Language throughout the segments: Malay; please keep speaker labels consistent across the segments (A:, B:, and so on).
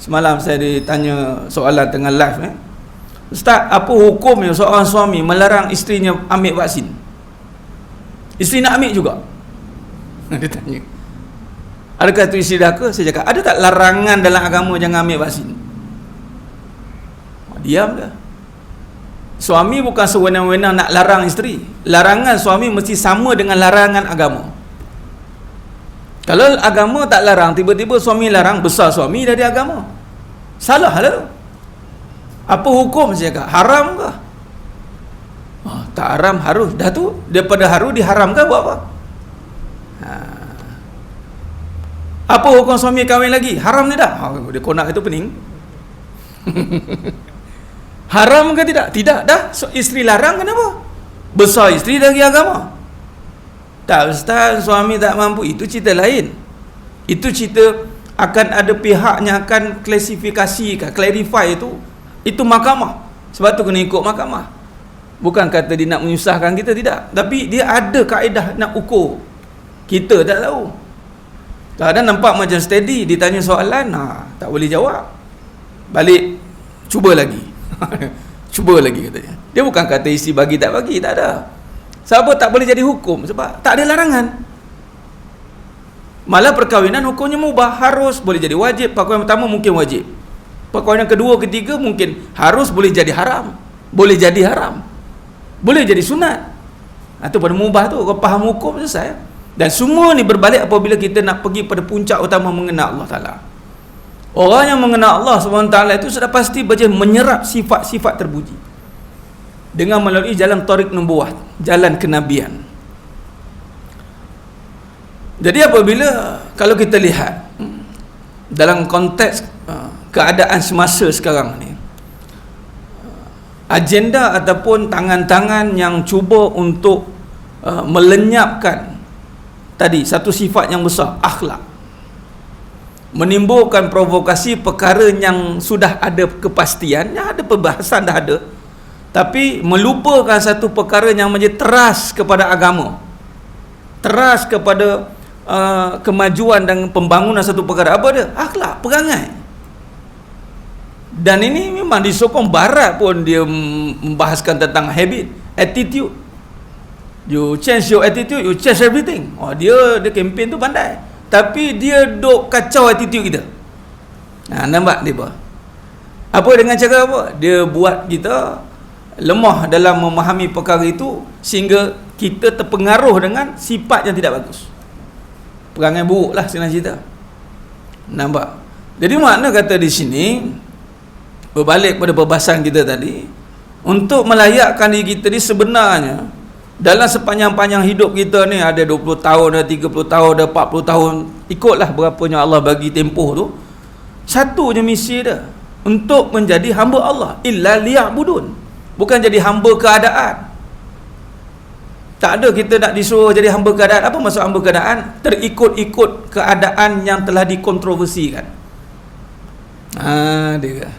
A: Semalam saya ditanya soalan tengah live Ustaz, apa hukumnya seorang suami melarang isterinya ambil vaksin? Isteri nak ambil juga. Dia tanya, adakah itu isteri dah ke? Saya cakap, ada tak larangan dalam agama jangan ambil vaksin? Diam dah. Suami bukan sewenang-wenang nak larang isteri. Larangan suami mesti sama dengan larangan agama. Kalau agama tak larang, tiba-tiba suami larang, besar suami dari agama. Salah lah tu. Apa hukum saya cakap? Haram ke? Tak haram, harus. Dah tu, daripada harus diharamkan buat apa? Apa hukum suami kahwin lagi? Haram tidak? Dia konak itu pening. Haram ke tidak? Tidak. Dah, isteri larang kenapa? Besar isteri dari agama. Tak, Ustaz, suami tak mampu. Itu cerita lain. Itu cerita akan ada pihaknya akan klasifikasikan, clarify itu. Itu mahkamah. Sebab tu kena ikut mahkamah. Bukan kata dia nak menyusahkan kita, tidak. Tapi dia ada kaedah nak ukur. Kita tak tahu. Kadang nampak macam steady, ditanya soalan, tak boleh jawab. Balik, cuba lagi. Cuba lagi katanya. Dia bukan kata isi bagi tak bagi, tak ada. Sebab tak boleh jadi hukum, sebab tak ada larangan. Malah perkahwinan hukumnya mubah, harus, boleh jadi wajib. Perkahwinan pertama mungkin wajib. Perkahwinan kedua, ketiga mungkin harus, boleh jadi haram. Boleh jadi haram. Boleh jadi sunat. Itu pada mubah tu, kau faham hukum selesai. Dan semua ni berbalik apabila kita nak pergi pada puncak utama mengenal Allah Ta'ala. Orang yang mengenal Allah SWT itu sudah pasti menyerap sifat-sifat terpuji dengan melalui jalan tariq nubuwah, jalan kenabian. Jadi apabila, kalau kita lihat dalam konteks keadaan semasa sekarang ni, agenda ataupun tangan-tangan yang cuba untuk melenyapkan tadi satu sifat yang besar, akhlak, menimbulkan provokasi perkara yang sudah ada kepastian, yang ada perbahasan dah ada, tapi melupakan satu perkara yang menjadi teras kepada agama, teras kepada kemajuan dan pembangunan satu perkara. Apa dia? Akhlak, perangai. Dan ini memang disokong barat pun, dia membahaskan tentang habit, attitude. You change your attitude, you change everything. Dia kempen tu pandai. Tapi dia duk kacau attitude kita. Nampak dia apa? Apa dengan cara apa? Dia buat kita lemah dalam memahami perkara itu, sehingga kita terpengaruh dengan sifat yang tidak bagus. Perangai buruk lah senang cerita. Nampak? Jadi makna kata di sini, berbalik pada perbahasan kita tadi, untuk melayakkan diri kita ni sebenarnya dalam sepanjang-panjang hidup kita ni, ada 20 tahun, ada 30 tahun, ada 40 tahun, ikutlah berapanya Allah bagi tempoh tu, satu je misi dia, untuk menjadi hamba Allah. Illa liya'budun. Bukan jadi hamba keadaan. Tak ada kita nak disuruh jadi hamba keadaan. Apa maksud hamba keadaan? Terikut-ikut keadaan yang telah dikontroversikan. Dia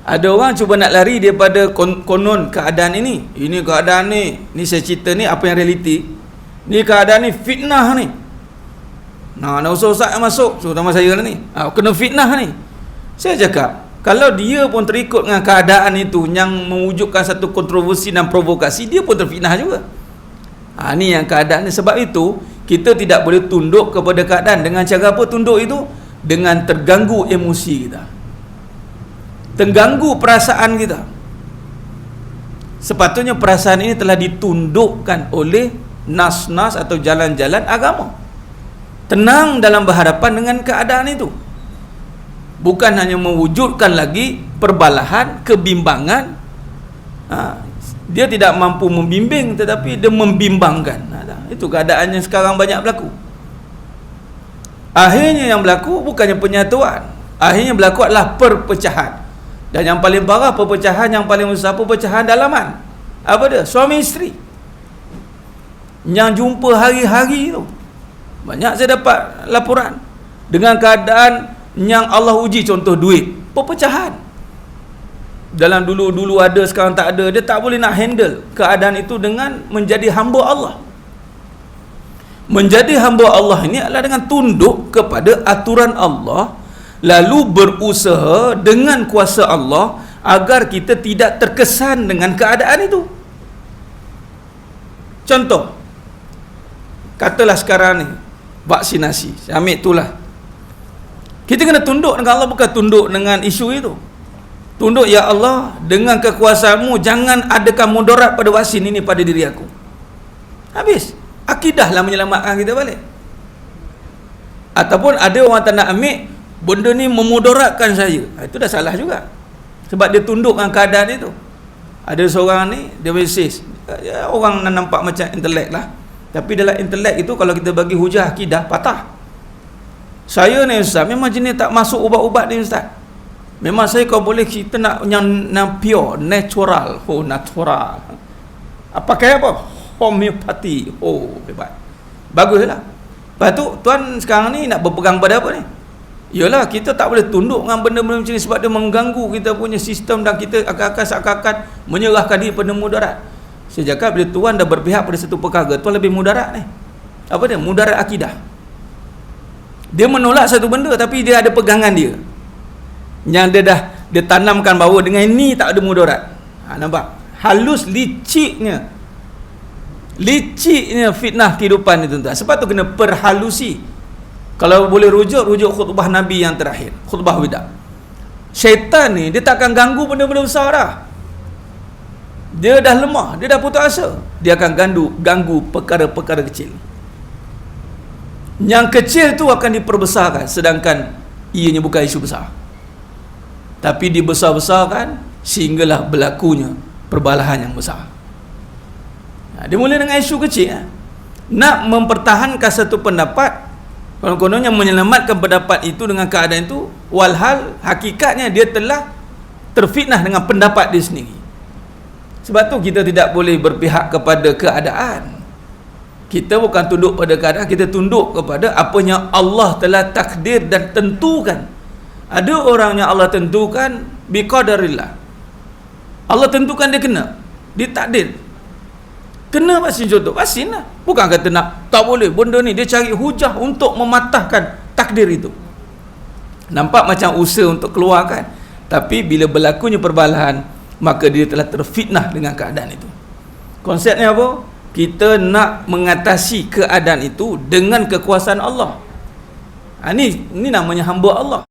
A: ada orang cuba nak lari daripada konon keadaan ini. Ini keadaan ni saya cerita ni apa yang realiti. Ni keadaan ni fitnah ni. Nak usah-usah masuk, terutama saya ni. Kena fitnah ni. Saya cakap, kalau dia pun terikut dengan keadaan itu yang mewujudkan satu kontroversi dan provokasi, dia pun terfitnah juga. Ni yang keadaan ni. Sebab itu kita tidak boleh tunduk kepada keadaan. Dengan cara apa tunduk itu? Dengan terganggu emosi kita, terganggu perasaan kita. Sepatutnya perasaan ini telah ditundukkan oleh nas-nas atau jalan-jalan agama. Tenang dalam berhadapan dengan keadaan itu. Bukan hanya mewujudkan lagi perbalahan, kebimbangan. Dia tidak mampu membimbing, tetapi dia membimbangkan. Itu keadaan yang sekarang banyak berlaku. Akhirnya yang berlaku bukannya penyatuan. Akhirnya berlaku adalah perpecahan. Dan yang paling parah, perpecahan yang paling besar, perpecahan dalaman. Apa dia? Suami isteri yang jumpa hari-hari tu. Banyak saya dapat laporan dengan keadaan yang Allah uji, contoh duit, perpecahan. Dalam dulu ada, sekarang tak ada. Dia tak boleh nak handle keadaan itu dengan menjadi hamba Allah. Menjadi hamba Allah ini adalah dengan tunduk kepada aturan Allah lalu berusaha dengan kuasa Allah agar kita tidak terkesan dengan keadaan itu. Contoh, katalah sekarang ni vaksinasi, saya ambil itulah. Kita kena tunduk dengan Allah, bukan tunduk dengan isu itu. Tunduk, ya Allah, dengan kekuasaanmu jangan adakan mudarat pada vaksin ini pada diri aku. Habis. Akidahlah menyelamatkan kita balik. Ataupun ada orang tak nak ambil, benda ni memudaratkan saya. Itu dah salah juga. Sebab dia tunduk dengan keadaan itu. Ada seorang ni, dia basis, ya, orang nampak macam intelek lah. Tapi dalam intelek itu, kalau kita bagi hujah akidah, patah. Saya ni Ustaz, memang jenis tak masuk ubat-ubat ni Ustaz. Memang saya kalau boleh, kita nak yang pure, natural. Oh, natural. Pakai apa? Homeopati. Oh, hebat. Baguslah. Lepas tu, tuan sekarang ni nak berpegang pada apa ni? Yalah, kita tak boleh tunduk dengan benda-benda macam ni sebab dia mengganggu kita punya sistem dan kita seakan-akan menyerahkan diri pada mudarat. Saya cakap, bila tuan dah berpihak pada satu perkara, tuan lebih mudarat ni. Apa dia? Mudarat akidah. Dia menolak satu benda tapi dia ada pegangan dia. Yang dia tanamkan bahawa dengan ini tak ada mudarat. Nampak? Halus liciknya fitnah kehidupan itu tuan. Sebab tu kena perhalusi. Kalau boleh rujuk khutbah Nabi yang terakhir, khutbah wida. Syaitan ni dia takkan ganggu benda-benda besar dah. Dia dah lemah, dia dah putus asa. Dia akan ganggu perkara-perkara kecil. Yang kecil tu akan diperbesarkan, sedangkan ianya bukan isu besar. Tapi dibesar-besarkan sehinggalah berlakunya perbalahan yang besar. Dia mula dengan isu kecil. Nak mempertahankan satu pendapat, konon-kononnya menyelamatkan pendapat itu dengan keadaan itu, walhal hakikatnya dia telah terfitnah dengan pendapat dia sendiri. Sebab tu kita tidak boleh berpihak kepada keadaan. Kita bukan tunduk pada keadaan, kita tunduk kepada apa yang Allah telah takdir dan tentukan. Ada orang yang Allah tentukan biqadarillah. Allah tentukan dia kena, dia takdir. Kena vaksin, contoh vaksin lah. Bukan kata nak, tak boleh benda ni, dia cari hujah untuk mematahkan takdir itu. Nampak macam usaha untuk keluarkan, tapi bila berlakunya perbalahan, maka dia telah terfitnah dengan keadaan itu. Konsepnya apa? Kita nak mengatasi keadaan itu dengan kekuasaan Allah. Ini namanya hamba Allah.